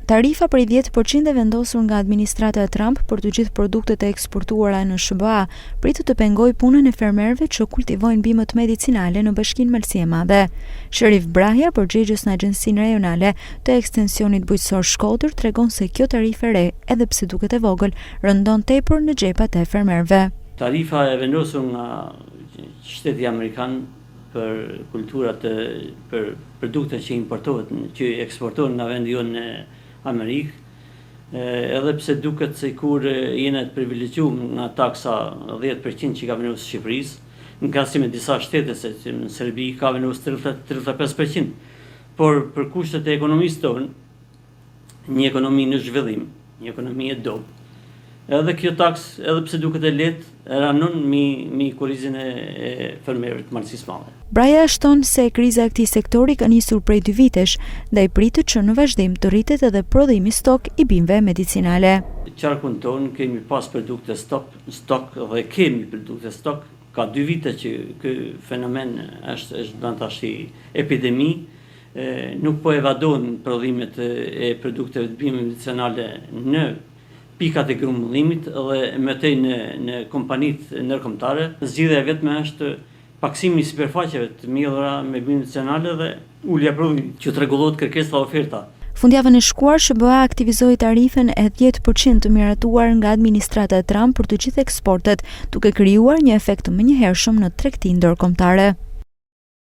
Tarifa prej 10% e vendosur nga administrata e Trump për të gjithë produktet e eksportuara në SBA pritet të pengojë punën e fermerëve që kultivojnë bimët medicinale në Bashkinë Malësie e Madhe. Sherif Brahja, përgjegjës në Agjencinë Rajonale të Ekstensionit Bujqësor Shkodër, tregon se kjo tarifë e re, edhe pse duket e vogël, rëndon tepër në xhepat e fermerëve. Tarifa e vendosur nga Shteti Amerikan për kulturat për produkte që importohen, që eksportohen nga vendi jonë në Amerikë, edhe pse duket sikur jena të privilegjuar nga taksa 10% që ka vendosur Shqipërisë, në krahasim me disa shtete, se në Serbi ka vendosur 35%, por për kushtet e ekonomisë tonë, një ekonomi në zhvillim, një ekonomi e dobët, edhe kjo taks, edhe pse duket e lehtë, ranon mi kurrizin e fermerëve të Malësisë Madhe. Braja shton se kriza e këtij sektori ka nisur prej 2 vitesh, ndaj pritet që në vazhdim të rritet edhe prodhimi stok i bimëve medicinale. Qarkun tonë kemi pas produkte stok dhe kemi produkte stok. Ka 2 vite që ky fenomen është bën tash epidemi. Nuk po evadojnë prodhimet e produkteve të bimëve medicinale në pikat e grumbullimit dhe mëtej në kompanitë ndërkombëtare. Zgjidhja e vetme është paksimi i sipërfaqeve të millura me bimë medicinale dhe ulja e prodhimit, që të rregullohet kërkesa dhe oferta. Fundjavën e shkuar, SBA aktivizoi tarifën e 10% të miratuar nga administrata e Trump për të gjithë eksportet, duke krijuar një efekt të menjëhershëm në tregtinë ndërkombëtare.